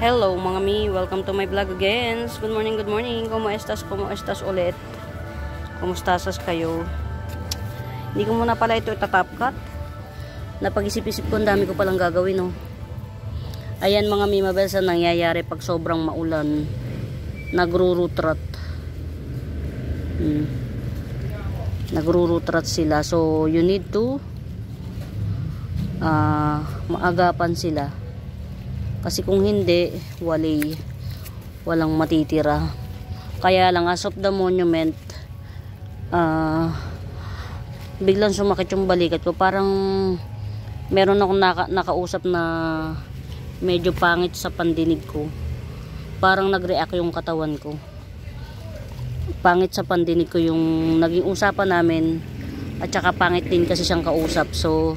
Hello mga mi, welcome to my vlog again. Good morning, good morning. Kumusta estas ulit? Kumusta kayo? Hindi ko muna pala ito itatap cut. Napag-isip-isip ko, ang dami ko palang gagawin, no. Ayan mga mi, mabels ang nangyayari pag sobrang maulan. Nagro-root-rot. Nagro-root-rot sila. So, you need to maagapan sila. Kasi kung hindi, walang matitira. Kaya lang, as of the monument, biglang sumakit yung balikat ko. Parang meron akong nakausap na medyo pangit sa pandinig ko. Parang nag-react yung katawan ko. Pangit sa pandinig ko yung naging usapan namin. At saka pangit din kasi siyang kausap. So,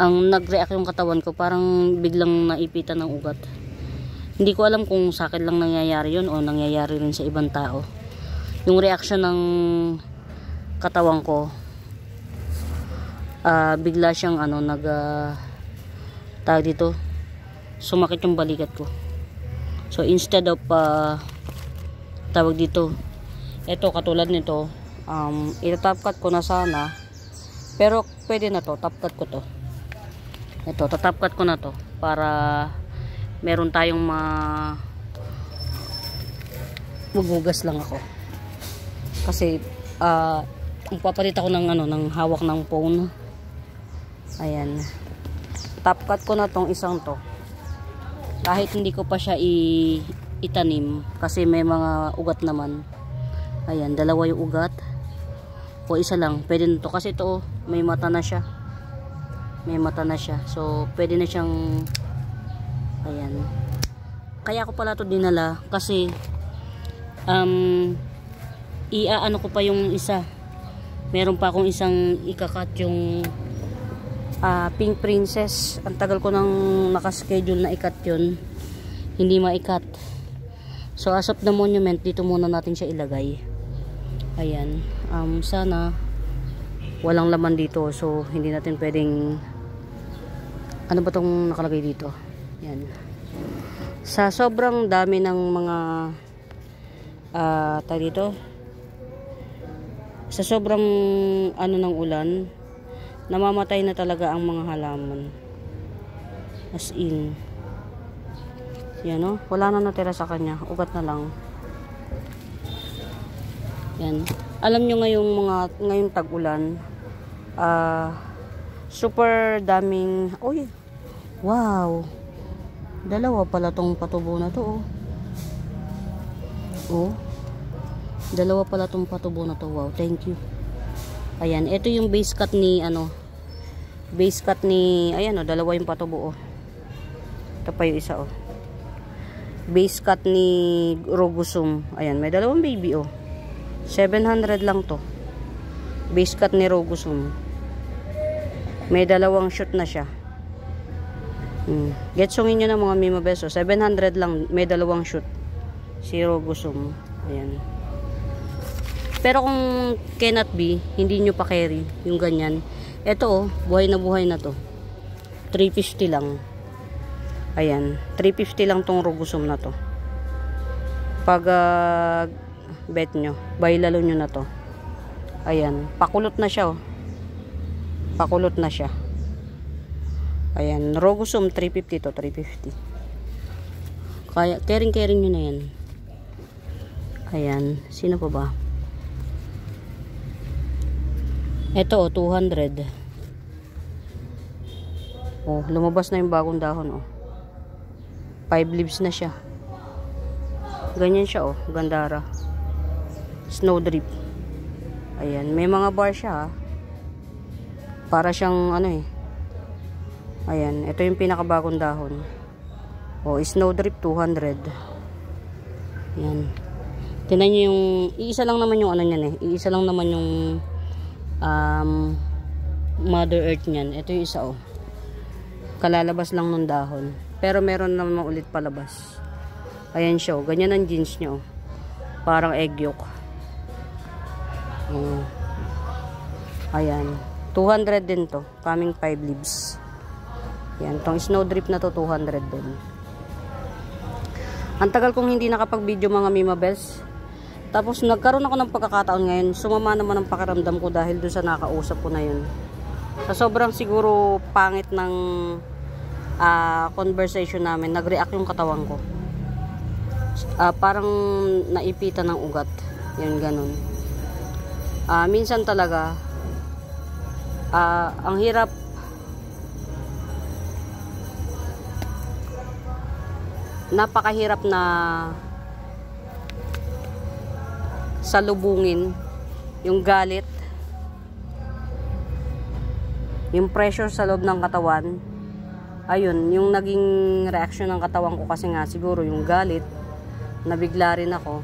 ang nag-react yung katawan ko, parang biglang naipitan ng ugat. Hindi ko alam kung sa akin lang nangyayari yun o nangyayari rin sa ibang tao. Yung reaction ng katawan ko, bigla siyang tawag dito, sumakit yung balikat ko. So instead of tawag dito, eto katulad nito, ito-top cut ko na sana, pero pwede na to, top cut ko to. Ito, tatap cut ko na to para meron tayong maghugas lang ako. Kasi ipapalit ako ng hawak ng phone. Ayan. Top cut ko na tong isang to. Kahit hindi ko pa siya itanim kasi may mga ugat naman. Ayan, dalawa yung ugat. O isa lang, pwede na to kasi ito may mata na siya. May mata na siya. So, pwede na siyang ayan. Kaya ko pala ito dinala kasi iaano ko pa yung isa. Meron pa akong isang ikakat yung Pink Princess. Ang tagal ko nang nakaschedule na ikat yun. Hindi maikat. So, as of the monument, dito muna natin siya ilagay. Ayan. Sana walang laman dito. So, hindi natin pwedeng ano ba tong nakalagay dito? Yan. Sa sobrang dami ng mga tawag dito, sa sobrang ng ulan, namamatay na talaga ang mga halaman. As in. Yan, no? Wala na natira sa kanya. Ugat na lang. Yan. Alam nyo ngayong tag-ulan, super daming, uy, wow, dalawa pala tong patubo na to, dalawa pala tong patubo na to. Wow, thank you. Ayan, ito yung base cut ni ayan, dalawa yung patubo, ito pa yung isa, base cut ni Rogosum. Ayan, may dalawang baby, 700 lang to. Base cut ni Rogosum. May dalawang shoot na siya. Getsungin nyo na mga Mima Beso. 700 lang. May dalawang shoot. Si Rogosum. Ayan. Pero kung cannot be, hindi nyo pa carry yung ganyan. Ito, buhay na to. 350 lang. Ayan. 350 lang tong Rogosum na to. Pag bet nyo, bailalo nyo na to. Ayan. Pakulot na siya, Pakulot na siya. Ayan, Rogosum 350 to, 350. Kaya caring nyo na yan. Ayan, sino pa ba? Ito 200. Lumabas na yung bagong dahon, 5 leaves na siya. Ganyan siya, gandara. Snowdrip. Ayan, may mga bar siya, para siyang ayan, ito yung pinakabagong dahon. Snowdrip 200. Ayan. Tingnan nyo yung iisa lang naman yung niyan, iisa lang naman yung Mother Earth niyan. Ito yung isa, kalalabas lang ng dahon, pero meron naman ulit palabas. Ayan siya, ganyan ang jeans niya, parang egg yolk. Ayan, 200 din to, kaming 5 leaves. Yan, tong snowdrip na to 200 din. Ang tagal kong hindi nakapag-video mga Mima Bells. Tapos nagkaroon ako ng pagkakataon ngayon. Sumama naman ang pakiramdam ko dahil doon sa nakausap ko na yun. Sa sobrang siguro pangit ng conversation namin, nag-react yung katawan ko. Parang naipitan ng ugat. Yun, ganun. Minsan talaga, ang hirap napakahirap na salubungin yung galit, yung pressure sa loob ng katawan. Ayun, yung naging reaction ng katawan ko kasi nga siguro yung galit, nabigla rin ako.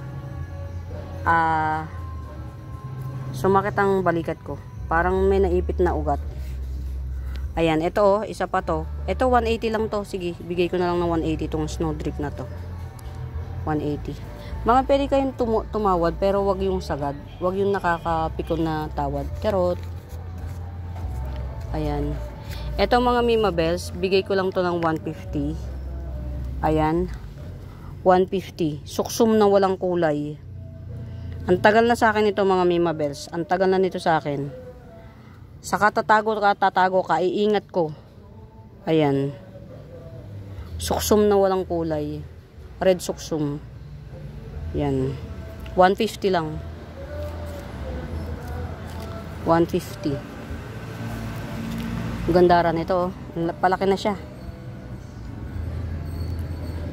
Sumakit ang balikat ko, parang may naipit na ugat. Ayan, ito oh, isa pa to. Ito 180 lang to. Sige, bigay ko na lang ng 180 tong Snowdrip na to. 180. Mga pwede kayong tumawad pero wag yung sagad. Wag yung nakakapikon na tawad. Charot. Ayan. Ito mga Mima Bells, bigay ko lang to ng 150. Ayan. 150. Suksum na walang kulay. Ang tagal na sa akin ito mga Mima Bells. Ang tagal na nito sa akin. Saka tatago ka, iingat ko. Ayan. Suksum na walang kulay. Red suksum. Yan. 150 lang. 150. Gandara nito, oh. Palaki na siya.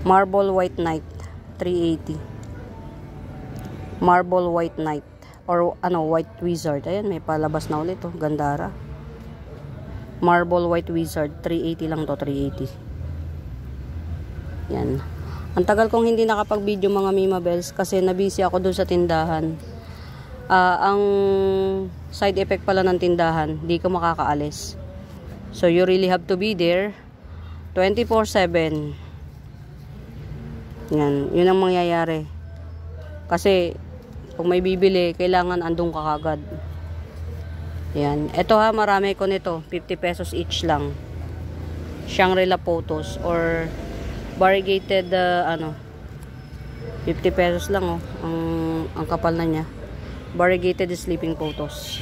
Marble White Knight. 380. Marble White Knight. Or White Wizard. Ayan, may palabas na ulit oh. Gandara. Marble White Wizard. 380 lang to, 380. Yan. Ang tagal kong hindi nakapag-video mga Mima Bells kasi nabisi ako doon sa tindahan. Ang side effect pala ng tindahan, di ka makakaalis. So you really have to be there 24/7. Yan, yun ang mangyayari. Kasi kung may bibili, kailangan andun ka kagad. Yan. Ito ha, marami ko nito. 50 pesos each lang. Shangri-La Photos or variegated 50 pesos lang oh. Ang kapal na niya. Variegated sleeping photos.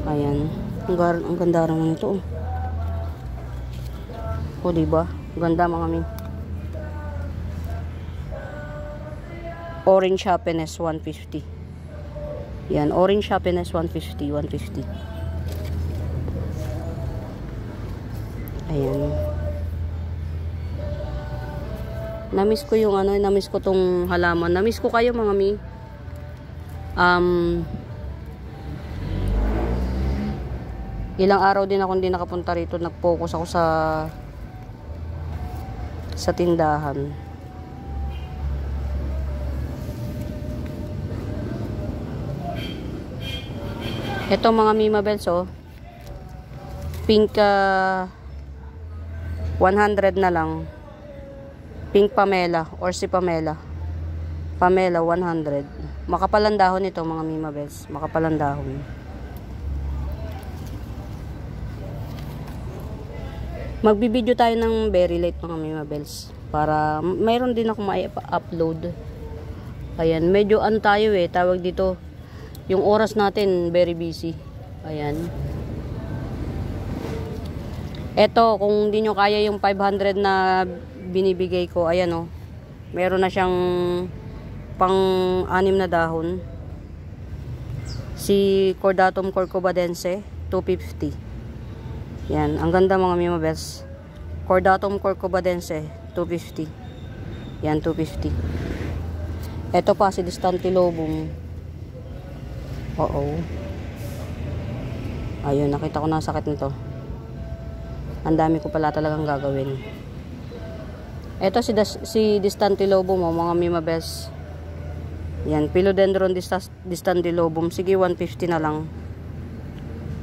Ayan. Ang ganda naman ito oh. O diba? Ganda mga min. Orange Happiness 150. Yan, Orange Happiness 150, 150. Ayan. Namiss ko yung namiss ko tong halaman. Namiss ko kayo mga mi. Ilang araw din ako hindi nakapunta rito. Nag-focus ako sa tindahan. Ito mga Mima Bells oh. Pink 100 na lang. Pink Pamela or si Pamela. Pamela 100. Makapalang dahon ito mga Mima Bells. Makapalang dahon. Magbibideo tayo ng very late mga Mima Bells. Para mayroon din ako ma-upload. Ayan. Medyo tayo tawag dito. Yung oras natin, very busy. Ayan. Eto, kung hindi nyo kaya yung 500 na binibigay ko, ayan oh. Meron na siyang pang-6 na dahon. Si Cordatum Corcovadense, 250. Yan, ang ganda mga Mima Bells. Cordatum Corcovadense, 250. Yan, 250. Eto pa, si Distantilobum. Oo. Ayun, nakita ko na sakit nito. Ang dami ko pala talagang gagawin. Ito si Distantilobum mo, mga Mima Bells. Yan, Philodendron Distantilobum. Sige, 150 na lang.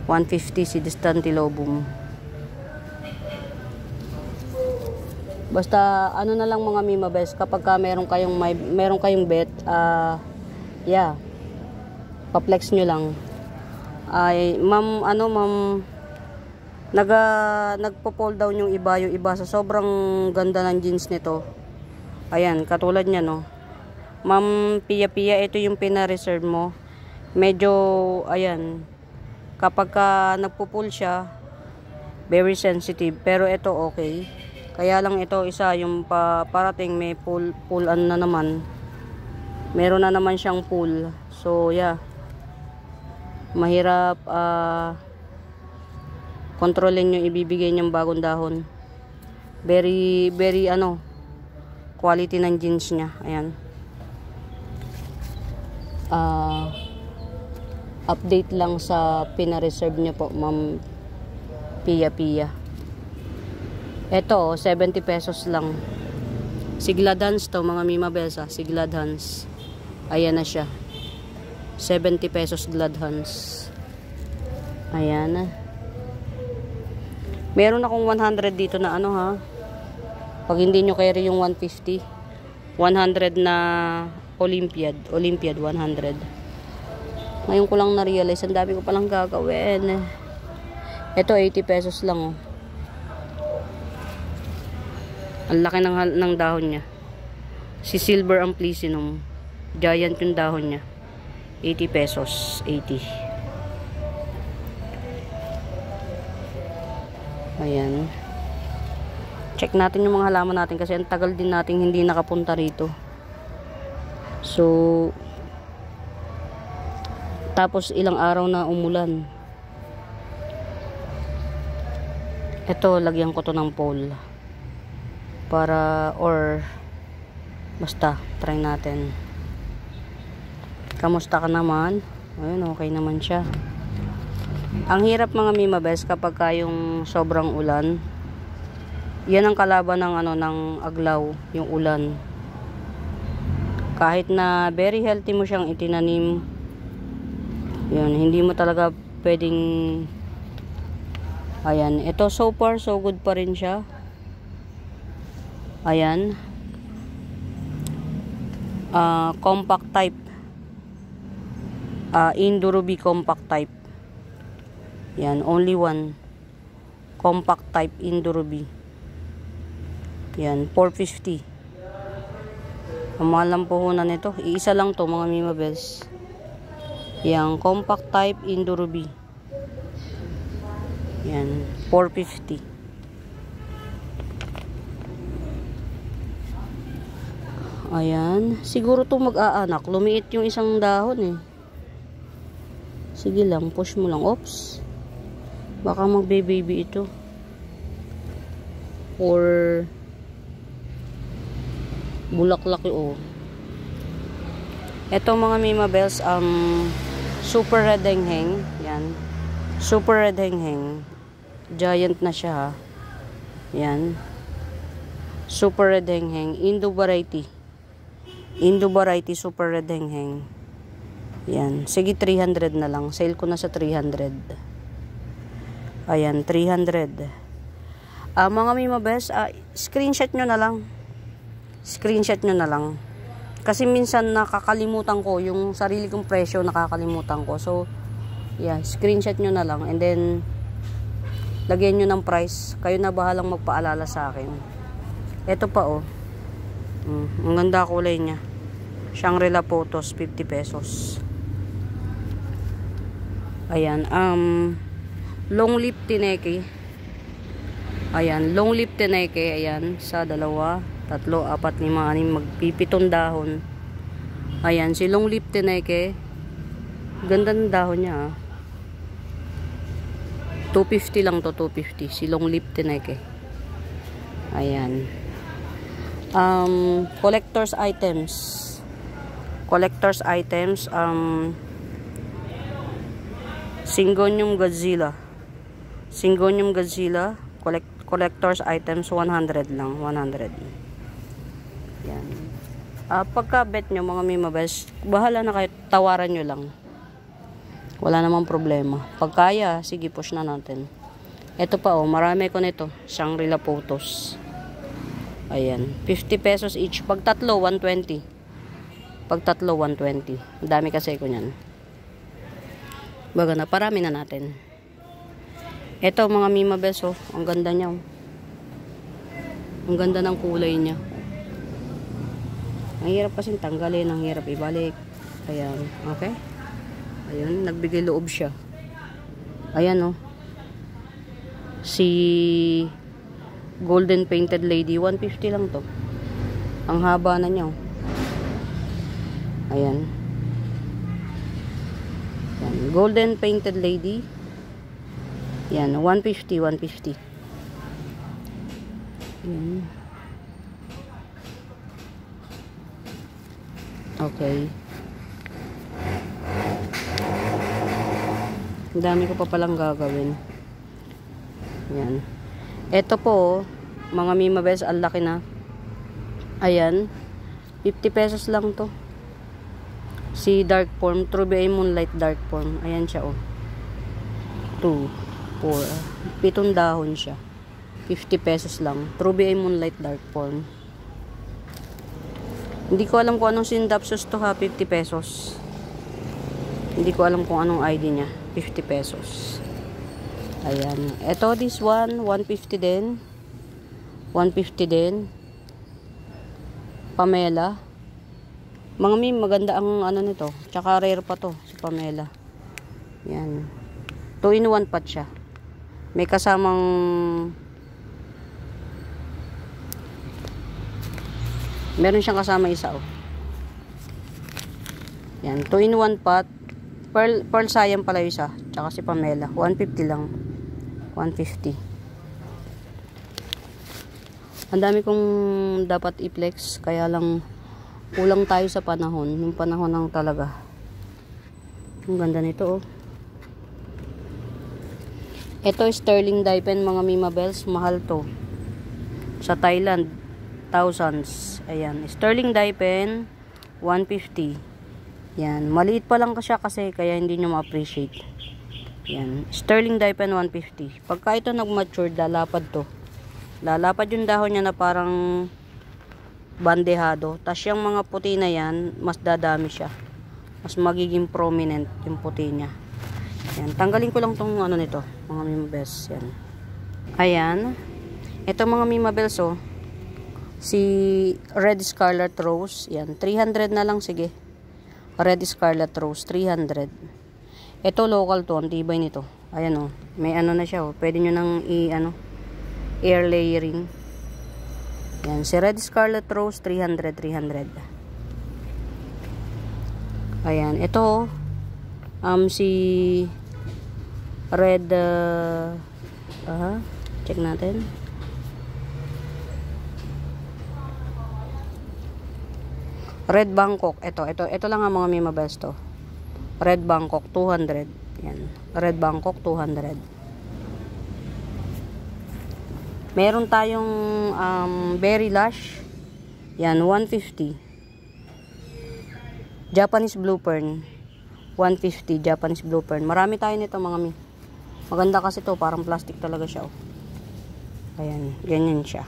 150 si Distantilobum. Basta na lang mga Mima Bells, kapag ka meron kayong bet, yeah. Pa-flex nyo lang. Ay, ma'am, nagpo-pull down yung iba sa sobrang ganda ng jeans nito. Ayan, katulad niya, no. Ma'am Pia Pia, ito yung pina-reserve mo. Medyo, ayan, kapag ka nagpo-pull siya, very sensitive. Pero ito okay. Kaya lang ito isa, yung parating may pull-an na naman. Meron na naman siyang pull. So, yeah. Mahirap, kontrolin yung ibibigay niyang bagong dahon. Very, very, quality ng jeans niya. Ayan. Update lang sa pina-reserve niya po, Ma'am Pia Pia. Ito, 70 pesos lang. Sigladans to, mga Mima Belsa. Sigladans. Ayan na siya. 70 pesos gladhans. Ayan na. Meron akong 100 dito na ha. Pag hindi nyo carry yung 150, 100 na Olympiad 100. Ngayon ko lang na-realize, ang dami ko palang gagawin. Ito 80 pesos lang. Ang laki ng dahon niya. Si Silver Amplicynum, giant yung dahon niya. 80 pesos, 80. Ayan. Check natin yung mga halaman natin kasi ang tagal din nating hindi nakapunta rito. So, tapos ilang araw na umulan. Ito, lagyan ko to ng pole. Para, basta, try natin. Kamusta ka naman? Ayun, okay naman siya. Ang hirap mga Mima Bes kapag yung sobrang ulan. Yan ang kalaban ng aglaw, yung ulan. Kahit na very healthy mo siyang itinanim, yun, hindi mo talaga pwedeng, ayan, ito so far so good pa rin siya. Ayan. Compact type. Indurubi compact type. Yan, only one. Compact type Indurubi. Yan, 450. Ang mahal ng puhunan nito. Iisa lang to mga Mima Bells. Yang compact type Indurubi. Yan, 450. Ayan. Siguro to mag-aanak. Lumiit yung isang dahon Sige lang, push mo lang. Oops. Baka magbe-baby ito. Or bulaklak Ito mga Mima Bells, super red hengheng. Yan. Super red hengheng. Giant na siya Yan. Super red hengheng. Indo variety. Indo variety super red hengheng. Yan. Sige, 300 na lang. Sale ko na sa 300. Ayan, 300. Mga Mima Bells, screenshot nyo na lang. Screenshot nyo na lang. Kasi minsan nakakalimutan ko yung sarili kong presyo, nakakalimutan ko. So, yeah, screenshot nyo na lang. And then, lagyan nyo ng price. Kayo na bahalang magpaalala sa akin. Ito pa ang ganda kulay niya. Shangri-La Photos, 50 pesos. Ayan, long lip tineke. Ayan, long lip tineke. Ayan, sa 2, 3, 4, 5, 6, magpipitong dahon. Ayan, si long lip tineke. Ganda ng dahon niya 250 lang to, 250. Si long lip tineke. Ayan. Collector's items. Collector's items. Syngonium Godzilla. Syngonium Godzilla. Collector's items, 100 lang. 100. Yan. Pagka bet nyo mga Mima Bells, bahala na kayo. Tawaran nyo lang. Wala namang problema. Pag kaya, sige, push na natin. Ito pa marami ko nito. Shangri-La Photos. Ayan. 50 pesos each. Pag tatlo, 120. Pag tatlo, 120. Dami kasi ko nyan. Baga na, parami na natin. Ito mga Mima Bells, ang ganda niya. Ang ganda ng kulay niya. Ang hirap kasi tanggalin, ang hirap ibalik. Ayan, okay? Ayun, nagbigay loob siya. Ayan, oh. Si Golden Painted Lady, 150 lang to. Ang haba na niya, oh. Ayan. Ayan. Golden Painted Lady. Yan, 150, 150. Ayan. Okay. Ang dami ko pa palang gagawin. Ayan. Ito po, mga Mima Bells, ang laki na. Ayan. 50 pesos lang to. Si Dark Form, True BI Moonlight Dark Form. Ayan siya, oh. 2, 4, 7 dahon siya. 50 pesos lang. True BI Moonlight Dark Form. Hindi ko alam kung anong Synapsus to ha, 50 pesos. Hindi ko alam kung anong ID niya. 50 pesos. Ayan. Ito, this one, 150 din. 150 din. Pamela. Mga meme, maganda ang ano nito. Tsaka rare pa to, si Pamela. Yan. 2-in-1 pot siya. May kasamang meron siyang kasama isa, oh. Yan, 2-in-1 pot. Pearl sayang pala yung isa. Tsaka si Pamela. 150 lang. 150. Ang dami kong dapat i-flex. Kaya lang kulang tayo sa panahon. Yung panahon ng talaga. Ang ganda nito, oh. Ito sterling dye pen, mga Mima Bells. Mahal to. Sa Thailand, thousands. Ayan. Sterling dye pen, 150. Yan. Maliit pa lang siya kasi kaya hindi nyo ma-appreciate. Yan. Sterling dye pen, 150. Pagka ito nag-mature, lalapad to. Lalapad yung dahon niya na parang bandehado. Tapos yung mga puti na yan, mas dadami siya. Mas magiging prominent yung puti niya. Yan. Tanggalin ko lang tong ano nito, mga Mima Bells. Yan. Ayan. Ito mga Mima Bells, oh. Si Red Scarlet Rose. Yan. 300 na lang, sige. Red Scarlet Rose, 300. Ito local to, ang tibay nito. Ayan, oh. May ano na siya, oh. Pwede nyo nang air layering. Yan. Si Red Scarlet Rose, 300, 300. Ayan. Ito, si Red, check natin. Red Bangkok. Ito lang ang mga Mima Bells to. Red Bangkok, 200. Yan. Red Bangkok, 200. Meron tayong Berry Lush. Yan, 150. Japanese Blue Fern. 150. Japanese Blue Fern. Marami tayo nito, mga mi. Maganda kasi to. Parang plastic talaga siya, oh. Ayan. Ganyan siya.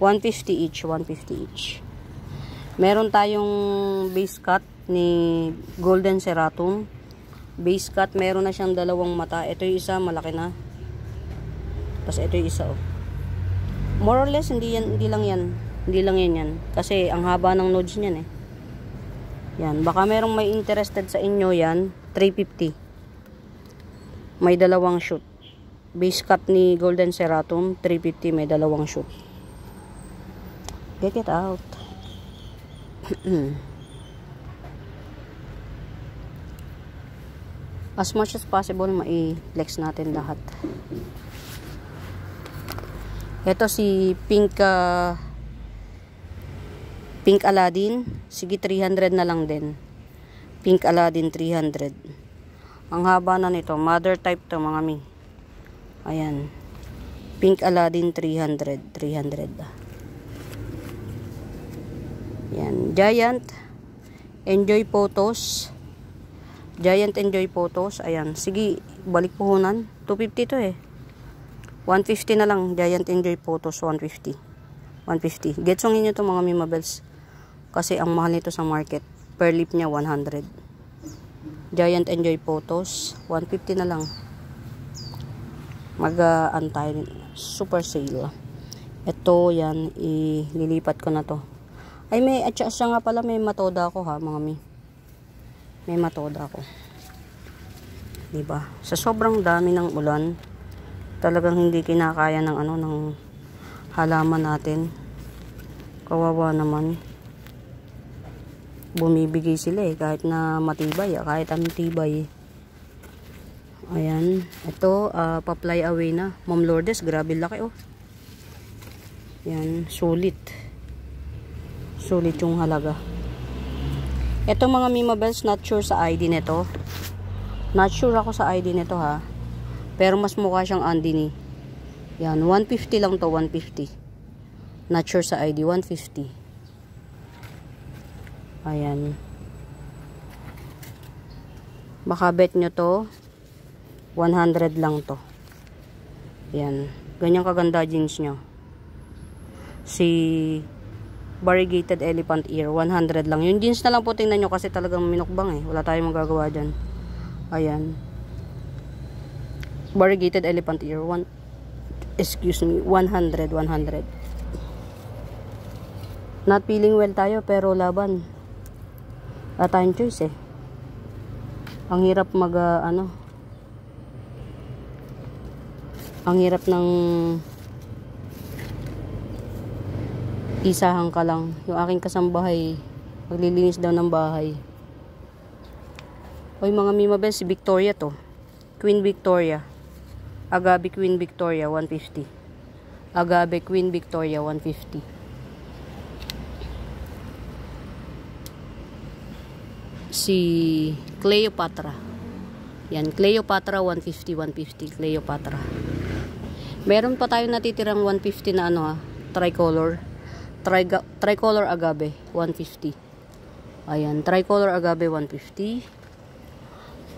150 each. 150 each. Meron tayong base cut ni Golden Seratum. Base cut, meron na siyang dalawang mata. Ito yung isa, malaki na. Tapos ito yung isa, oh. More or less, hindi lang yan. Hindi lang yan. Kasi ang haba ng nodes niyan, eh. Yan. Baka merong may interested sa inyo yan. 350. May dalawang shoot. Base cut ni Golden Seratum. 350, may dalawang shoot. Get it out. As much as possible, mai-flex natin lahat. Ito si Pink Aladdin. Sige, 300 na lang din. Pink Aladdin, 300. Ang haba na nito. Mother type to, mga mi. Ayan. Pink Aladdin, 300. 300. Yan. Giant Enjoy Photos. Giant Enjoy Photos. Ayan. Sige, balik puhunan. 250 to, eh. 150 na lang. Giant Enjoy Photos, 150. 150. Getsongin nyo to, mga Mima Bells. Kasi ang mahal nito sa market. Per lip niya, 100. Giant Enjoy Photos, 150 na lang. Mag-antay. Super sale. Ito, yan. Ililipat ko na to. Ay, at siya nga pala, may matoda ako ha, mga mi. May matoda ako. Diba? Sa sobrang dami ng ulan, talagang hindi kinakaya ng ng halaman natin. Kawawa naman. Bumibigay sila kahit na matibay, kahit anong tibay. Ayan, ito pa-fly away na. Ma'am Lourdes, grabe laki Yan, sulit. Sulit yung halaga. Ito mga Mima Bells, not sure sa ID nito. Not sure ako sa ID nito ha. Pero mas mukha siyang Andini. Yan, 150 lang to, 150. Not sure sa ID, 150. Ayan. Baka bet nyo to, 100 lang to. Yan. Ganyang kaganda jeans nyo. Si variegated elephant ear, 100 lang. Yung jeans na lang po tingnan nyo kasi talagang minukbang Wala tayong magagawa dyan. Ayan. Variegated elephant ear, 100. 100. Not feeling well tayo pero laban. Wala tayong choice Ang hirap ang hirap ng isahan ka lang. Yung aking kasambahay, maglilinis daw ng bahay. Oy mga Mima Bells, si Victoria to. Queen Victoria. Agave Queen Victoria, 150. Agave Queen Victoria, 150. Si Cleopatra. Yan, Cleopatra, 150, 150. Cleopatra. Meron pa tayo natitirang 150 na tricolor. Tricolor agave, 150. Ayan, tricolor agave, 150.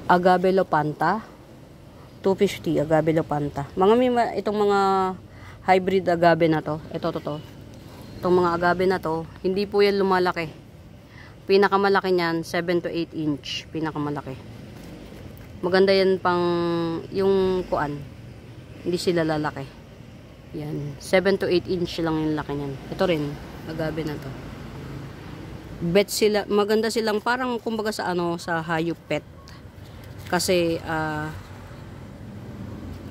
Agave Lopanta, 250. Agave Lopanta. Itong mga hybrid agave na to, itong mga agave na to, hindi po yan lumalaki. Pinakamalaki niyan, 7 to 8 inch. Pinakamalaki. Maganda yan pang, yung kuan, hindi sila lalaki. Yan, 7 to 8 inch lang yung laki niyan. Ito rin, agave na to. Bet sila, maganda silang parang kumbaga sa sa hayop pet. Kasi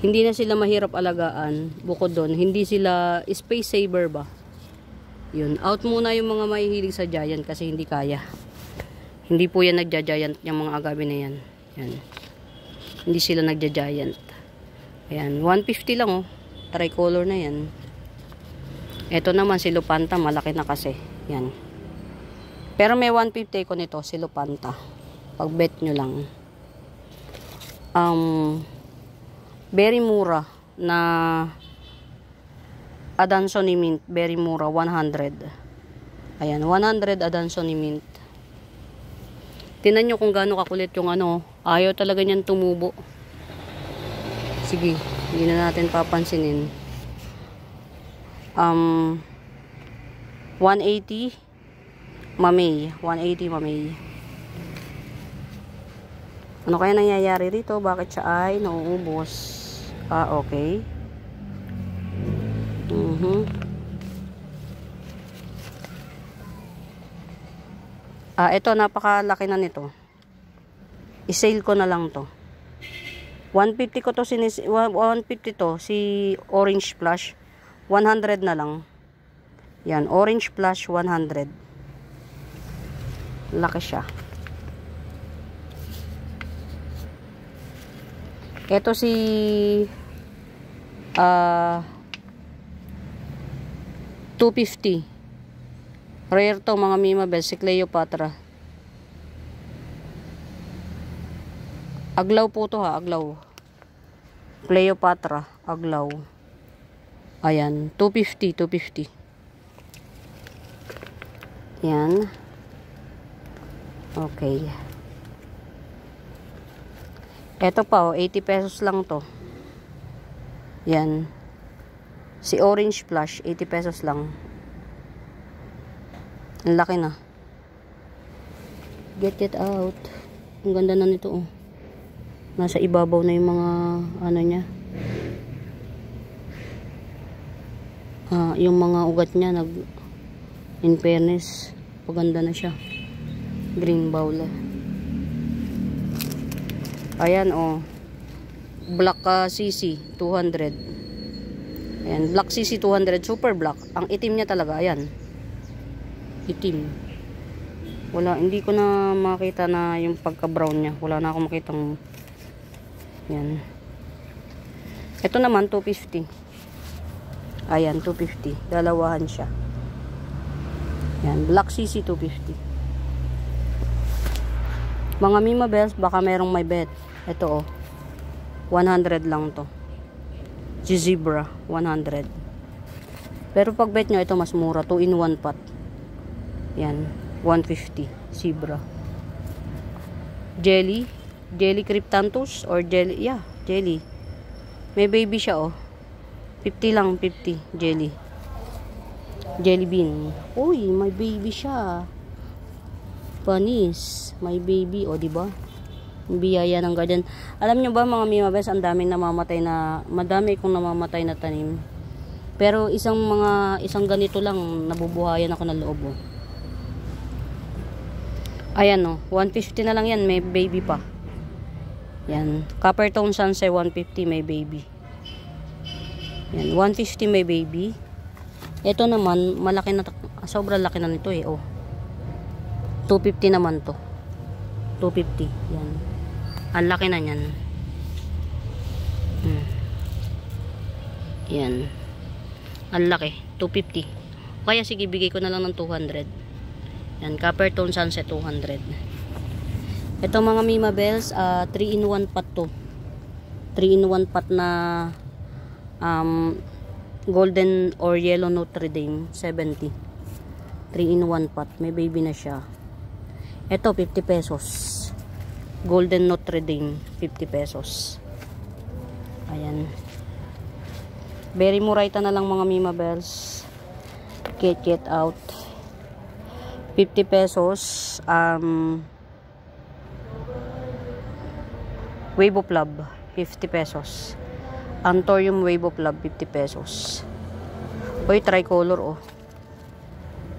hindi na sila mahirap alagaan. Bukod doon, hindi sila space saver ba? Yun, out muna yung mga mahihilig sa giant kasi hindi kaya. Hindi po yan nagja-giant yung mga agave na yan. Yan. Hindi sila nagja-giant. Ayan, 150 lang tricolor na yan. Ito naman si Lopanta, malaki na kasi. Yan. Pero may 150 ko nito, si Lopanta. Pag bet nyo lang. Very mura na Adansonii Mint. Very mura, 100. Ayan, 100 Adansonii Mint. Tingnan nyo kung gaano kakulit yung ayaw talaga niyan tumubo. Sige. Hindi na natin papansinin. 180 Mamey. 180 Mamey. Ano kaya nangyayari rito? Bakit siya ay nauubos? Okay. Ito, napakalaki na nito. I-sale ko na lang to. 150 ko to, 150 to, si Orange Plush, 100 na lang. Yan, Orange Plush, 100. Laki siya. Ito si $250. Rare to mga Mima Bells, si Cleopatra. Aglaw po to aglaw. Cleopatra, aglaw. Ayan, 250. Yan. Okay. Ito pa 80 pesos lang to. Yan. Si Orange Plush, 80 pesos lang. Ang laki na. Get it out. Ang ganda na nito Nasa ibabaw na yung mga niya. Yung mga ugat niya In fairness, paganda na siya. Green bowl. Ayan, oh. Black CC 200. Ayan, black CC 200, super black. Ang itim niya talaga, ayan. Itim. Wala, hindi ko na makita na yung pagka-brown niya. Wala na akong makitang yan. Ito naman 250. Ayan, 250. Dalawahan siya. Yan, black CC 250. Mga Mima Bells, baka merong may bet. Ito, oh. 100 lang to. Zebra, 100. Pero pag bet nyo, ito mas mura. 2 in 1 pot. Yan, 150. Zebra. Jelly. Jelly Cryptanthus or jelly. Yeah, jelly. May baby siya, oh. 50 lang, 50. Jelly. Jelly bean. Uy, may baby siya. Panis. May baby, o, diba? Biyaya ng garden. Alam nyo ba, mga Mima Bells, ang daming namamatay na, madami kong namamatay na tanim. Pero isang ganito lang, nabubuhayan ako ng loob, oh. Ayan, oh. 150 na lang yan, may baby pa. Yan. Copper tone sunset, 150, may baby. Yan, 150 may baby. Ito naman, malaki na, sobrang laki na nito, eh, oh. 250 naman to. 250. Yan. Ang laki na niyan. Yan. Ang laki. 250. Kaya sige, bigay ko na lang ng 200. Yan. Copper tone sunset, 200. Ito mga Mima Bells, 3 in 1 pot to. 3 in 1 pot na golden or yellow Notre Dame, 70. 3 in 1 pot. May baby na siya. Ito, 50 pesos. Golden Notre Dame, 50 pesos. Ayan. Berry Murayta na lang mga Mima Bells. Get out. 50 pesos. Weibo Plub, 50 pesos. Anthurium Weibo Plub, 50 pesos. Uy, tricolor, oh.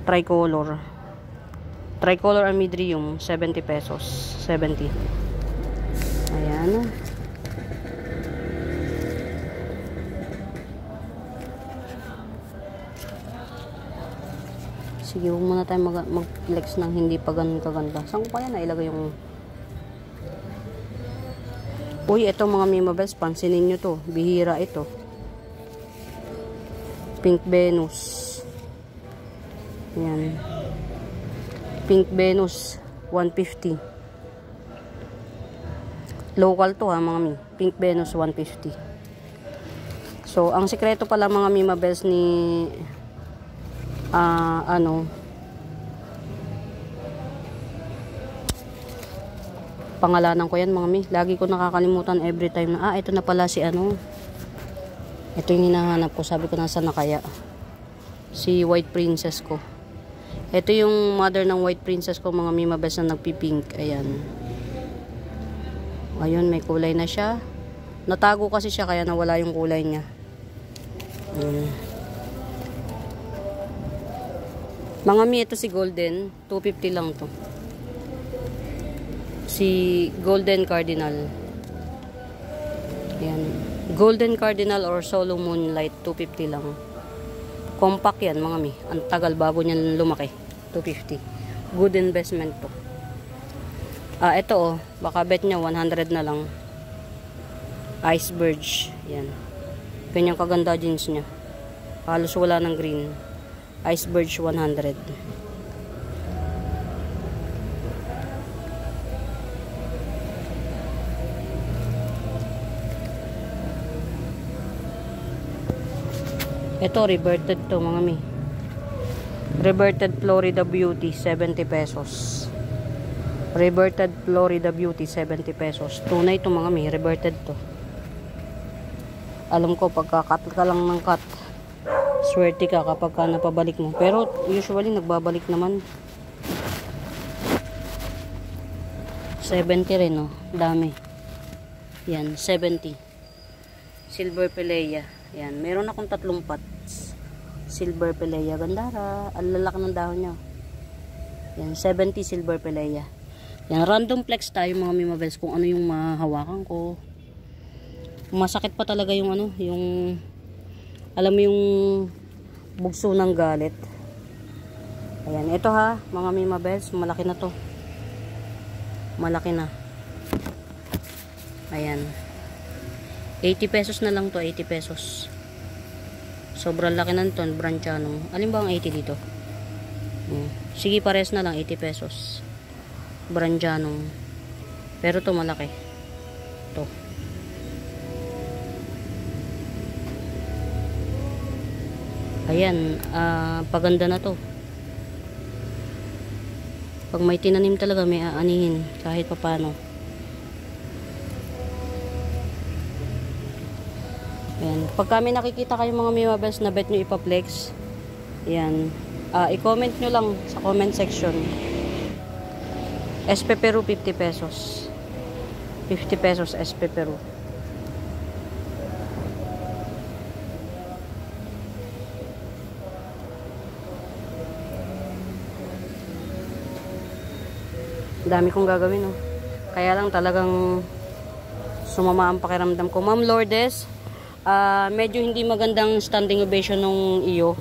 Tricolor. Tricolor Amidrium, 70 pesos. 70. Ayan. Sige, huwag muna tayo mag-flex ng hindi pa ganun kaganda. Saan ko pa yan nailagay yung... Uy, ito mga Mima Bells, pansinin nyo to. Bihira ito. Pink Venus. Ayan. Pink Venus, 150. Local to, ha, mga Mi. Pink Venus, 150. So, ang sikreto pala mga Mima Bells ni pangalanan ko yan mga Mi. Lagi ko nakakalimutan every time na, ito na pala si ito yung hinahanap ko. Sabi ko, nasa na kaya si White Princess ko. Ito yung mother ng White Princess ko mga Mima Bells na nagpipink. Ayan. Ayun, may kulay na siya. Natago kasi siya kaya nawala yung kulay niya. Mga Mi, ito si Golden. 250 lang to. Si Golden Cardinal. Ayan. Golden Cardinal or Solo Moonlight, 250 lang. Compact yan mga Mi. Ang tagal bago niyan lumaki. 250. Good investment to. Ito, oh. Baka bet niya 100 na lang. Iceberg. Yan. Ganyang kaganda jeans niya. Halos wala ng green. Iceberg 100. Ito, reverted to mga Mi. Reverted Florida Beauty, 70 pesos. Reverted Florida Beauty, 70 pesos. Tunay to mga Mi, reverted to. Alam ko, pagka-cut ka lang ng cut, swerte ka kapag ka napabalik mo. Pero, usually, nagbabalik naman. 70 rin, oh. Dami. Yan, 70. Silver Pelea. Yan, meron akong 3 pots. silver pelea gandara. Ang lalaki ng dahon niya. Yan, 70 silver pelea. Yan, random flex tayo mga mimabels kung ano yung mahawakan ko. Masakit pa talaga yung ano, yung alam mo yung bugso ng galit. Ayan, ito ha, mga mimabels, malaki na to. Malaki na. Ayan. 80 pesos na lang to, 80 pesos. Sobrang laki na to, Branchano. Alin ba ang 80 dito? Sige, pares na lang, 80 pesos. Branchano. Pero to malaki. To. Ayan, paganda na to. Pag may tinanim talaga, may aanihin kahit papano. Ayan. Pag kami nakikita kayo mga mimabels na bet nyo ipaplex, ayan, i-comment nyo lang sa comment section. SP Peru 50 pesos. 50 pesos SP Peru. Dami kong gagawin, no? Kaya lang talagang sumama ang pakiramdam ko. Ma'am Lourdes, medyo hindi magandang standing ovation nung iyo.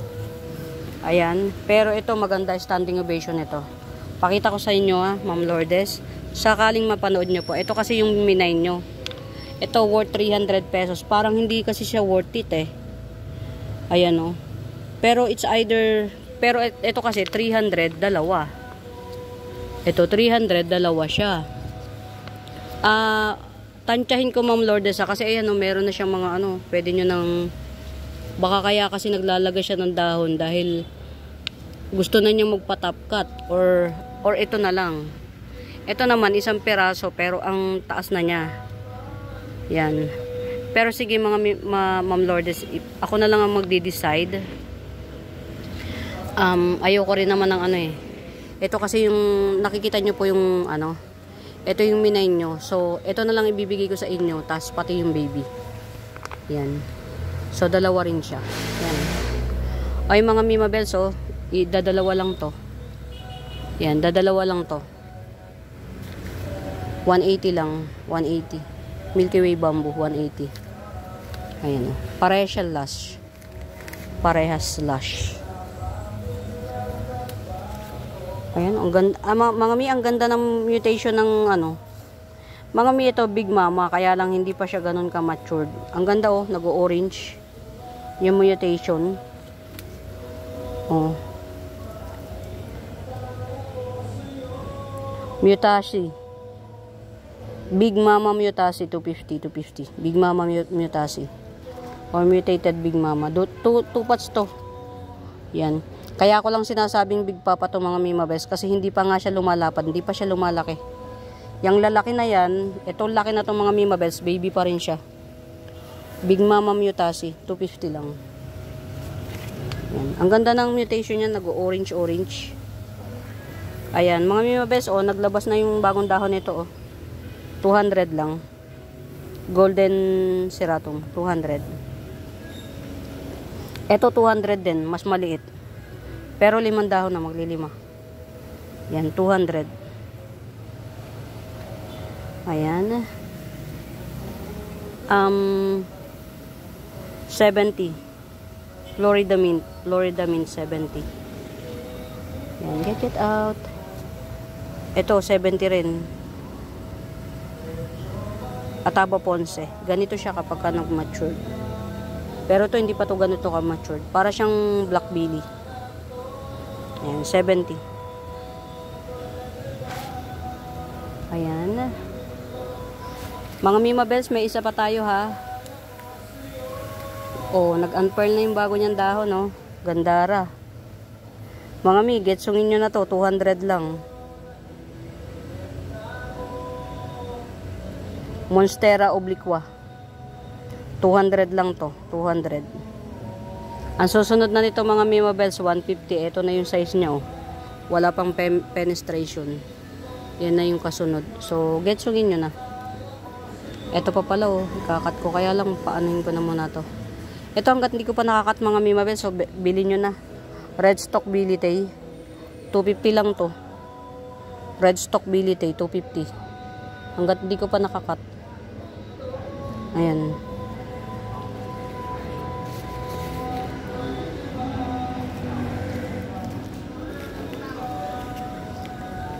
Ayan. Pero ito maganda standing ovation ito. Pakita ko sa inyo ha, Ma'am Lourdes. Sakaling mapanood nyo po. Ito kasi yung minay nyo. Ito worth 300 pesos. Parang hindi kasi siya worth it eh. Ayan o. Pero it's either, pero ito kasi 300, dalawa. Ito 300, dalawa siya. Tansyahin ko Ma'am Lourdes kasi ayan o, meron na siyang mga ano, pwede nyo nang, baka kaya kasi naglalagay siya ng dahon dahil gusto na niya magpa-top cut or ito na lang. Ito naman isang peraso pero ang taas na niya. Yan. Pero sige mga Ma'am Lourdes, ako na lang ang magde-decide. Ayoko rin naman ng ano eh. Ito kasi yung nakikita nyo po yung ano, ito yung minay nyo. So ito na lang ibibigay ko sa inyo, tas pati yung baby. Yan. So dalawa rin siya. Yan. Ay mga mimabels, so dadalawa lang to. Yan, dadalawa lang to. 180 lang, 180. Milky Way bamboo 180. Ayan, parehas siya lush. Parehas lush. Ayan, ang ganda, mga mi, ang ganda ng mutation ng ano. Mga mi, ito Big Mama, kaya lang hindi pa siya ganun ka-matured. Ang ganda oh, nag-orange. Yung mutation. Oh. Mutasi. Big Mama Mutasi 250. Big Mama Mutasi. Or mutated Big Mama. Two pots to. Yan. Kaya ako lang sinasabing Big Papa to mga mimabes kasi hindi pa nga siya lumalapad, hindi pa siya lumalaki. Yang lalaki na yan, itong laki na tong mga mimabes, baby pa rin siya. Big Mama Mutasi, 250 lang. Yan. Ang ganda ng mutation niya, nag-orange. Ayan, mga mimabes, oh, naglabas na yung bagong dahon nito, oh. 200 lang. Golden Ceratum, 200. Ito 200 din, mas maliit. Pero 5 dahon na, maglilima. Yan, 200. Ayan. 70. Florida Mint 70. Yan, get it out. Ito, 70 rin. Ataba Ponce. Ganito siya kapag ka nag-mature. Pero ito, hindi pa to ganito ka-mature. Para siyang Black Billy. Ayan, 70. Ayan. Mga mimabels, may isa pa tayo ha. Oh, nag-unpearl na yung bago niyang dahon, no? Gandara. Mga mi, getsungin nyo na to, 200 lang. Monstera obliqua. 200 lang to, 200. Ang susunod na nito mga mimabels, 150. Ito na yung size niya, oh. Wala pang penetration. Yan na yung kasunod. So, getsungin nyo na. Ito pa pala, oh. Kakat ko. Kaya lang, paanohin ko na muna to. Ito hanggat hindi ko pa nakakat mga Mimabel, so bilhin nyo na. Red stock bilitay. 250 lang to. Red stock bilitay, 250. Hanggat hindi ko pa nakakat. Ayan.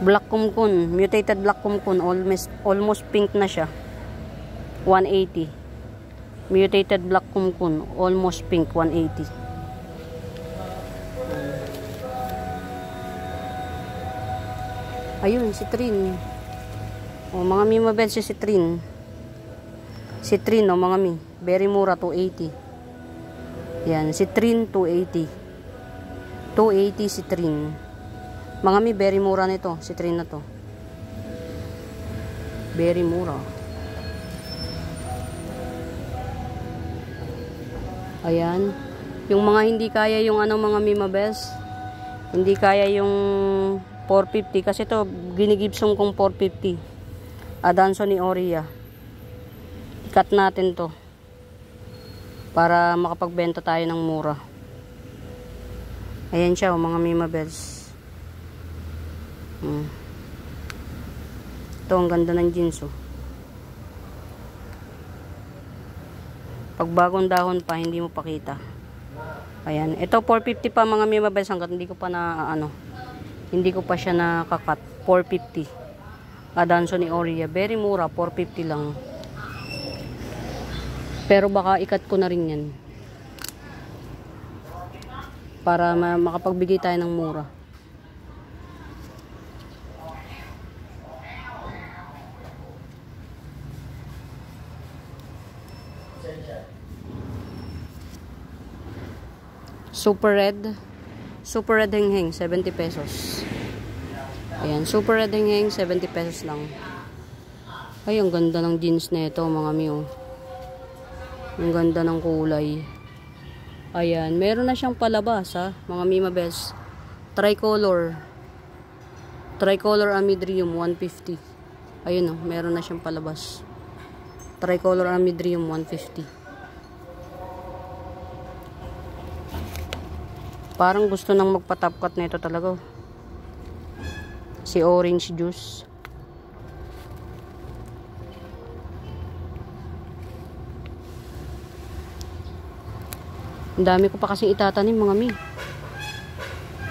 Black kumkun, mutated black kumkun, almost pink na siya. 180. Mutated black kumkun, almost pink, 180. Ayun, citrine. O, mga Mimabel si citrine. Citrine, o, mga mi. Very mura, 280. Yan, citrine, 280. 280 citrine. Mga mi, very mura nito. Citrine na to. Very mura. Ayan. Yung mga hindi kaya yung ano mga Mimabels. Hindi kaya yung 450. Kasi to ginigibsong kong 450. Adanso ni Oria. Ikat natin to. Para makapagbenta tayo ng mura. Ayan siya, mga Mimabels. Ito, ang ganda ng jeans, oh. Pag bagong dahon pa, hindi mo pakita. Ayan. Ito, 450 pa mga Mimabels. Hanggat hindi ko pa na, hindi ko pa siya nakakat. 450. Adanso ni Oria. Very mura, 450 lang. Pero baka ikat ko na rin yan. Para makapagbigay tayo ng mura. Super red heng-heng, 70 pesos. Ayan, super red heng-heng, 70 pesos lang. Ay, ang ganda ng jeans na ito, mga miyo. Ang ganda ng kulay. Ayan, meron na siyang palabas, ha, mga Mimabels. Tricolor Amidrium, 150. Ayun, oh, meron na siyang palabas. Tricolor Amidrium, 150. Parang gusto nang magpa-top na ito talaga. Si Orange Juice. Ang dami ko pa kasi itatanim, mga mi.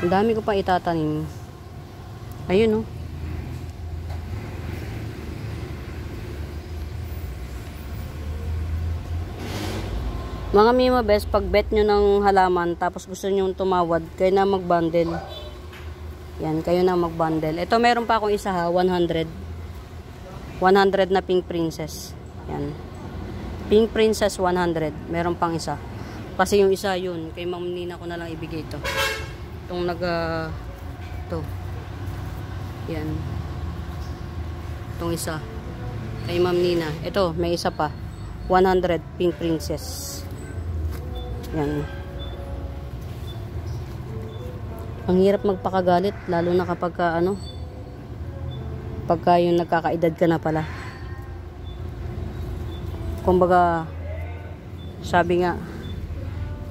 Ang dami ko pa itatanim. Ayun, oh. Mga Mimabels, pag bet nyo ng halaman, tapos gusto nyo tumawad, kayo na mag-bundle. Yan, kayo na mag-bundle. Ito, meron pa akong isa, ha, 100. 100 na Pink Princess. Yan. Pink Princess, 100. Meron pang isa. Kasi yung isa, yun, kay Ma'am Nina ko na lang ibigay ito. Itong ito. Yan. Itong isa. Kay Ma'am Nina. Ito, may isa pa. 100 Pink Princess. Yan. Ang hirap magpakagalit, lalo na kapag pagka yung nagkakaedad ka na pala. Kumbaga, sabi nga,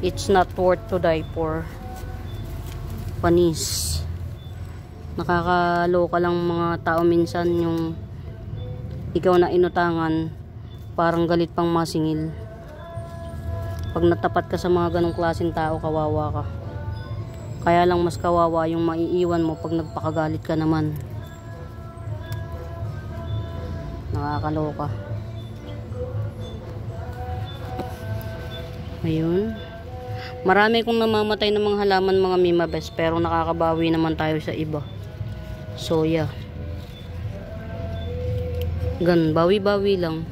it's not worth to die for panis. Nakakaloka lang mga tao minsan yung ikaw na inutangan, parang galit pang masingil. Pag natapat ka sa mga ganong klaseng tao, kawawa ka. Kaya lang mas kawawa yung maiiwan mo pag nagpakagalit ka naman. Nakakaloka. Ayun. Marami kong namamatay ng mga halaman, mga Mimabels, pero nakakabawi naman tayo sa iba. Soya. Bawi-bawi lang.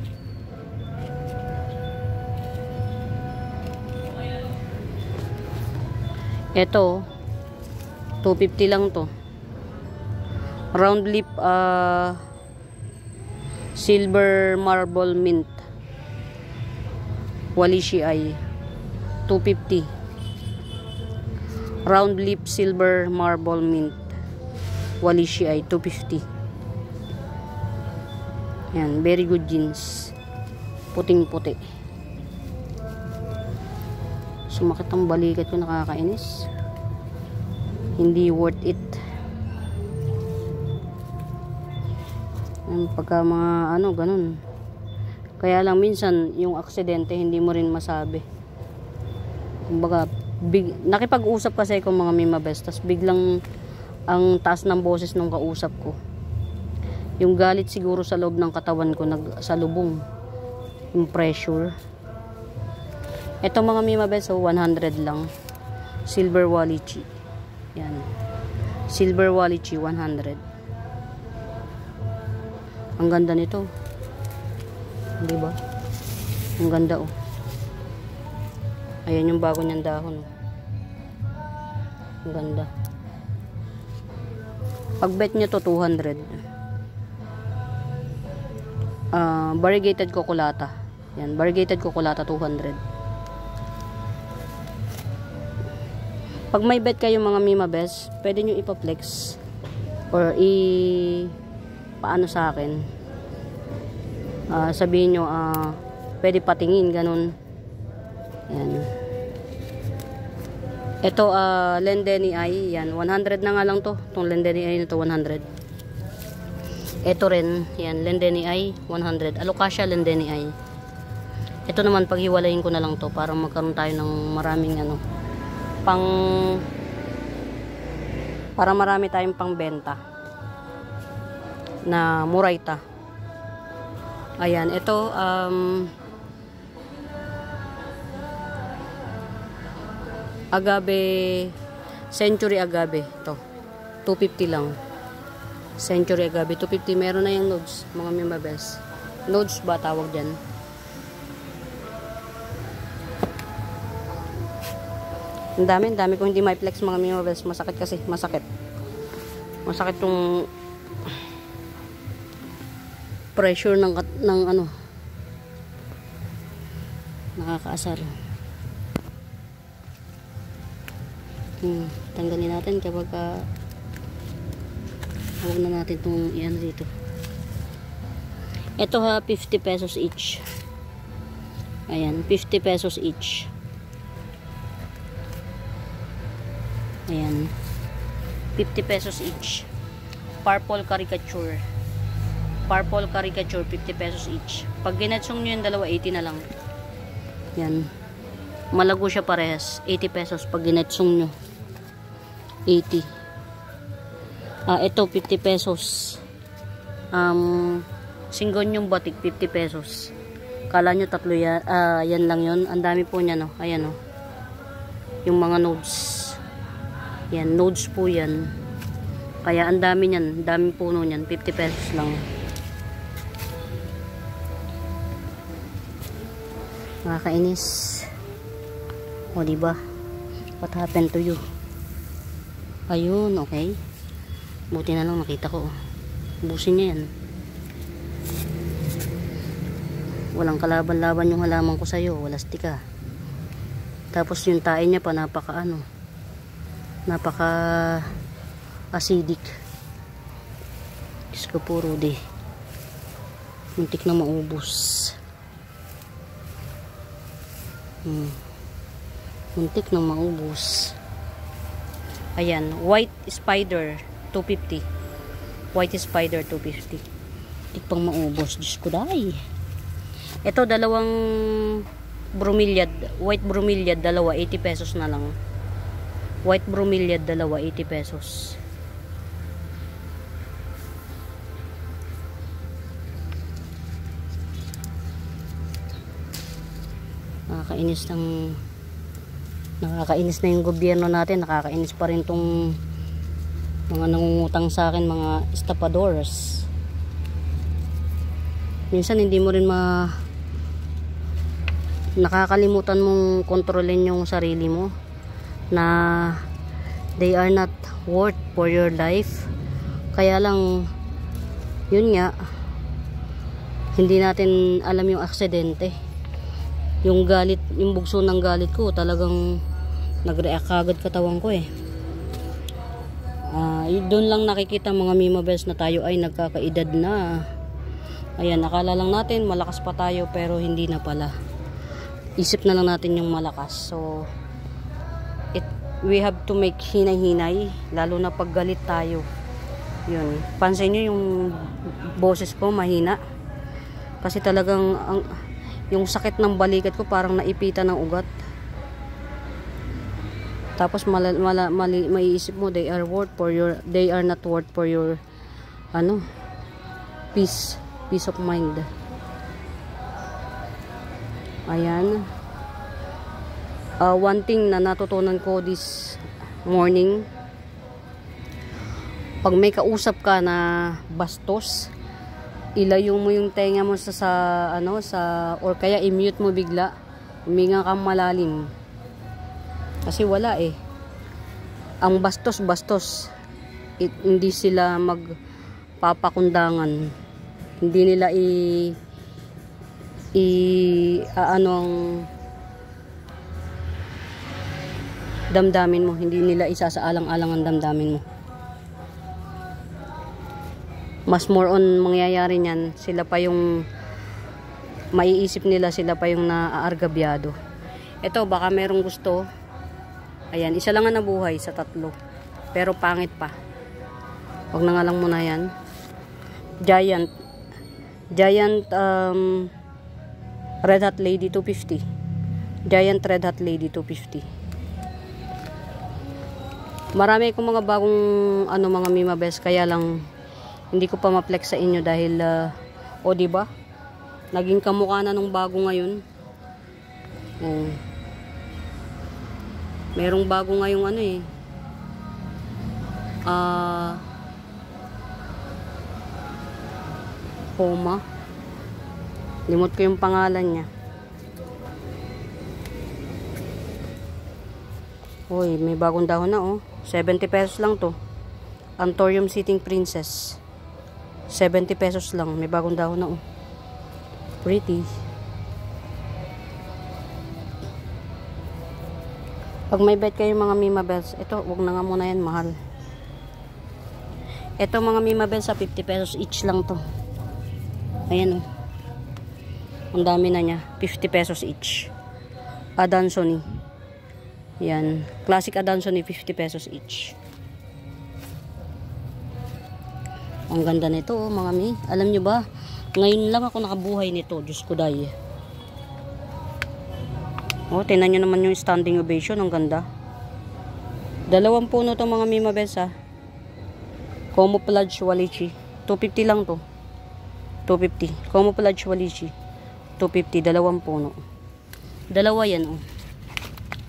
Ito, 250 lang to. Round lip, silver marble mint. Walishi ay 250. Round lip silver marble mint. Walishi ay 250. Yan, very good jeans. Puting-puti. Sumakit ang balikat ko, nakakainis. Hindi worth it. Pagka mga ano, ganun. Kaya lang minsan, yung aksidente, hindi mo rin masabi. Kumbaga, nakipag-usap kasi ako mga mimabes, tas biglang ang taas ng boses nung kausap ko. Yung galit siguro sa loob ng katawan ko, nagsalubong. Yung pressure. Ito mga mimabes, so 100 lang. Silver Wallichi. Yan. Silver Wallichi, 100. Ang ganda nito. Diba? Ang ganda, oh. Ayan yung bago niyang dahon, oh. Ang ganda. Pag bet nyo to, 200. Variegated Cocolata. Yan, variegated Cocolata, 200. Pag may bet kayo mga mimabes, pwede nyo ipa-flex or paano sa akin. Sabihin nyo, pwede patingin, ganun. Yan. Ito, Lendeni Eye. Yan, 100 na nga lang to. Itong Lendeni Eye na to, 100. Ito rin, yan, Lendeni Eye, 100. Alocasia Lendeni Eye. Ito naman, paghiwalayin ko na lang to para magkaroon tayo ng maraming ano, para marami tayong pangbenta na Murayta. Ayan, ito, Agave, Century Agave, to 250 lang. Century Agave, 250. Meron na yung nodes, mga mimabes. Nodes ba tawag dyan? Ang dami kung hindi may flex mga mimabes. Masakit kasi, masakit tong pressure ng ano, nakakaasar. Tanggalin natin kapag huwag na natin itong iyan dito. Ito ha, 50 pesos each. Ayan, 50 pesos each. Ayan, 50 pesos each. Purple caricature, 50 pesos each. Pag ginetsong nyo yung dalawa, 80 na lang. Yan, malago siya parehas, 80 pesos pag ginetsong nyo, 80. Ito 50 pesos. Singgon yung batik, 50 pesos. Kala nyo tatlo yan, yan lang yun. Ang dami po niya, no? Ayan, no? Yung mga nodes. Yan, nodes po yan. Kaya ang dami niyan, daming puno niyan, 50 pesos lang. Nakakainis. O, diba? What happened to you? Ayun, okay. Buti na lang nakita ko. Busin niya yan. Walang kalaban-laban yung halaman ko sa'yo. Walastik ka. Tapos yung tae niya pa napaka acidic. Diyos ko po, Rudy. Muntik na maubos. Muntik na maubos. Ayan, White Spider 250. White Spider 250. Muntik pang maubos. Diyos ko, day. Ito, dalawang bromeliad. White bromeliad, dalawa, 80 pesos na lang. White bromeliad, dalawa, 80 pesos. Nakakainis na yung gobyerno natin. Nakakainis pa rin tong mga nangungutang sa akin, mga estapadores. Minsan hindi mo rin nakakalimutan mong kontrolin yung sarili mo, na they are not worth for your life. Kaya lang, yun nga, hindi natin alam yung aksidente. Yung galit, yung bugso ng galit ko, talagang nag-react agad katawan ko eh. Doon lang nakikita mga mimabels na tayo ay nagkakaedad na. Ayan, nakala lang natin malakas pa tayo, pero hindi na pala. Isip na lang natin yung malakas. So, we have to make hinay-hinay, lalo na pag galit tayo. Yun. Pansin nyo yung boses ko mahina. Kasi talagang yung sakit ng balikat ko parang naipitan ng ugat. Tapos maiisip mo they are not worth for your peace of mind. Ayan. One thing na natutunan ko this morning, pag may kausap ka na bastos, ilayo mo yung tenga mo or kaya i-mute mo bigla, huminga kang malalim. Kasi wala eh. Ang bastos, hindi sila magpapakundangan. Hindi nila damdamin mo, hindi nila isasaalang-alang ang damdamin mo. Mas more on mangyayari niyan, sila pa yung maiisip nila, sila pa yung naaargabyado. Ito, baka merong gusto. Ayan, isa lang ang nabuhay sa 3. Pero pangit pa. Wag na nga lang muna yan. Giant Red Hot Lady 250. Giant Red Hot Lady 250. Marami akong mga bagong mga Mima Best, kaya lang hindi ko pa ma-flex sa inyo dahil diba? Naging kamukha na nung bago ngayon. Merong bago ngayong Homa. Limot ko yung pangalan niya. Uy, may bagong dahon na 70 pesos lang to. Anthurium Sitting Princess. 70 pesos lang. May bagong dahon na Pretty. Pag may bet kayo mga Mima Bells, ito, wag na nga muna yan, mahal. Ito mga Mima Bells sa 50 pesos each lang to. Ayan ang dami na niya. 50 pesos each. Adansoni. Yan. Classic Adansoni, 50 pesos each. Ang ganda nito mga mi. Alam nyo ba, ngayon lang ako nakabuhay nito. Diyos ko dahi. Tingnan nyo naman yung standing ovation. Ang ganda. 2 puno to mga Mima Bells Camouflage Walichi. 250 lang to. 250. Camouflage Walichi. 250. 2 puno. 2 yan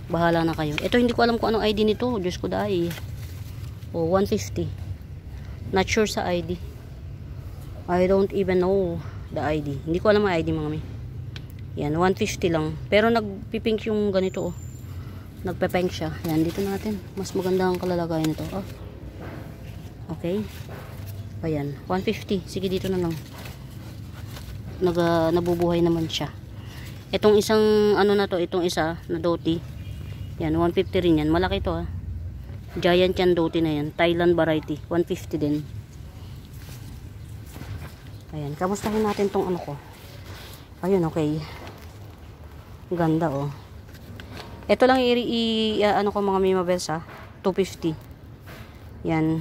Bahala na kayo. Ito hindi ko alam kung anong ID nito. Diyos ko dahi. 150. Not sure sa ID. I don't even know the ID. Hindi ko alam ang ID mga mi. Yan, 150 lang. Pero nagpipink yung ganito Nagpe-pink siya. Yan, dito natin. Mas maganda ang kalalagayan nito. Okay. Ayan, 150. Sige, dito na lang. Nabubuhay naman siya. Itong isang na to, itong isa na doti. Yan, 150 rin yan. Malaki to Giant yan doti na yan. Thailand variety. 150 din. Ayan, kamustahin natin tong ko. Ayun, okay. Ganda Ito lang ko mga Mima Bells 250. Yan.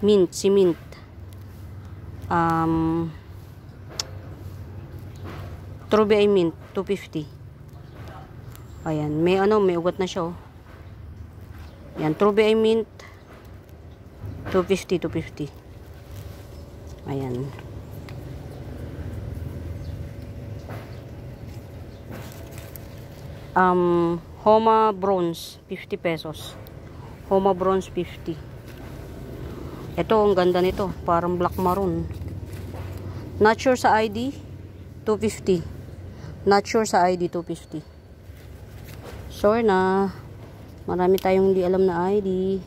Mint, si mint. Truby ay mint, 250. Ayan, may ugat na siya Yan, Truby ay mint 250. Ayan. Homa Bronze 50 pesos. Homa Bronze 50. Ito, ang ganda nito. Parang black maroon. Not sure sa ID, 250. Not sure sa ID, 250. Sure na. Marami tayong hindi alam na ID.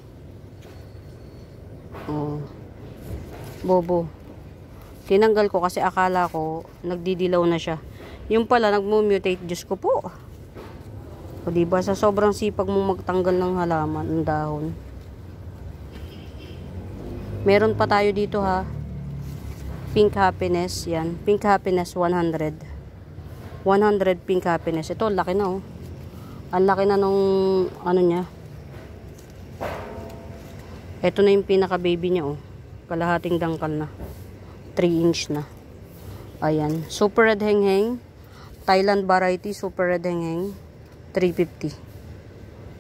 Bobo. Tinanggal ko kasi akala ko nagdidilaw na siya. Yung pala, nagmutate. Diyos ko po. Diba, sa sobrang sipag mong magtanggal ng halaman, ng dahon. Meron pa tayo dito Pink Happiness, yan. Pink Happiness 100. 100 Pink Happiness. Ito, laki na Ang laki na nung niya. Ito na yung pinaka baby niya, oh. Kalahating dangkal na. 3 inch na. Ayan. Super red hengheng. Thailand variety, super red hengheng. 350.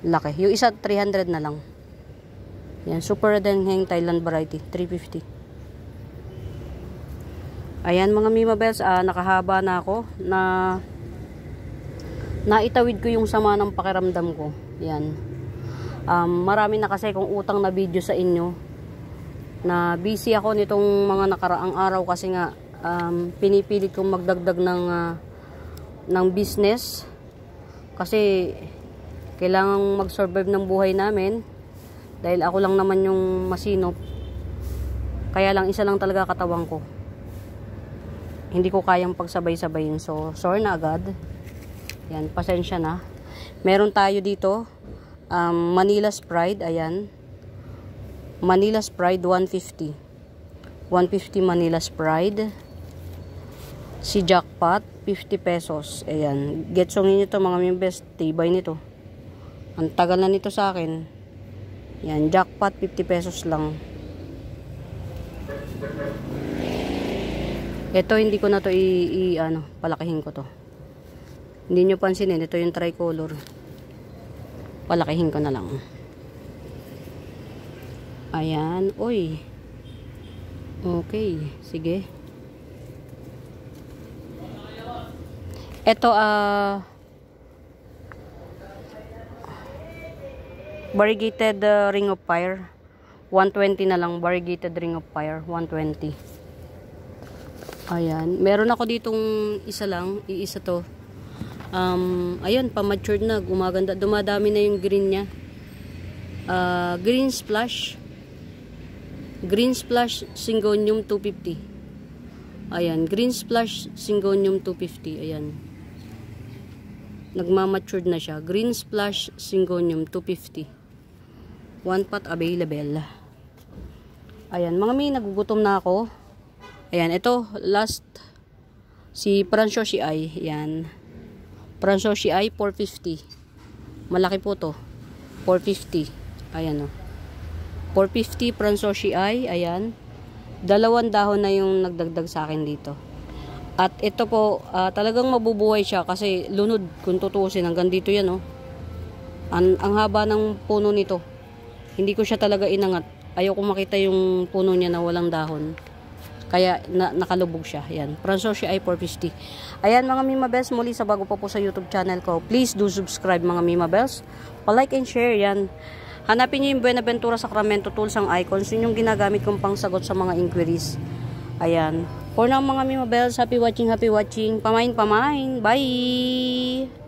Laki. Yung isa, 300 na lang. Ayan. Super red hengheng, Thailand variety. 350. Ayan mga Mima Bells. Nakahaba na ako. Naitawid ko yung sama ng pakiramdam ko. Ayan. Marami na kasi kung utang na video sa inyo. Na busy ako nitong mga nakaraang araw kasi nga pinipilit kong magdagdag ng business kasi kailangang mag-survive ng buhay namin dahil ako lang naman yung masinop, kaya lang isa lang talaga katawan ko, hindi ko kayang pagsabay-sabayin, so sorry na agad. Yan, pasensya na. Meron tayo dito Manila's Pride. Ayan, Manila's Pride 150 Manila's Pride. Si Jackpot 50 pesos. Ayan, getsongin nyo to mga members, tibay nito, ang tagal na nito sa akin. Yan, Jackpot 50 pesos lang. Ito hindi ko na to palakihin ko to. Hindi nyo pansinin, ito yung tricolor. Palakihin ko na lang. Ayan, oy. Okay, sige. Ito, variegated ring of fire. 120 na lang, variegated ring of fire. 120. Ayan. Meron ako ditong isa lang. Iisa to. Ayan, pa-matured na. Gumaganda. Dumadami na yung green niya. Green Splash. Green Splash Syngonium 250. Ayan. Green Splash Syngonium 250. Ayan. Nagmamatured na siya. Green Splash Syngonium 250. One pot available. Ayan. Mga may nagugutom na ako. Ayan. Ito. Last. Si Fransoshi Eye. Ayan. Fransoshi Eye 450. Malaki po to. 450. Ayan o. 450 Fransoshi Eye. Ayan. 2 dahon na yung nagdagdag sa akin dito. At ito po, talagang mabubuhay siya kasi lunod kung tutuusin. Hanggang dito yan, oh. Ang haba ng puno nito. Hindi ko siya talaga inangat. Ayaw ko makita yung puno niya na walang dahon. Kaya nakalubog siya. Ayan. Fransoshi Eye 450. Ayan mga Mima Bells. Muli sa bago pa po sa YouTube channel ko. Please do subscribe mga Mima Bells. Pa-like and share. Yan. Hanapin niyo yung Buenaventura Sacramento Tools ang icons. Yun yung ginagamit kong pangsagot sa mga inquiries. Ayan. For now mga Mima Bells, happy watching, happy watching. Pamain, pamain. Bye!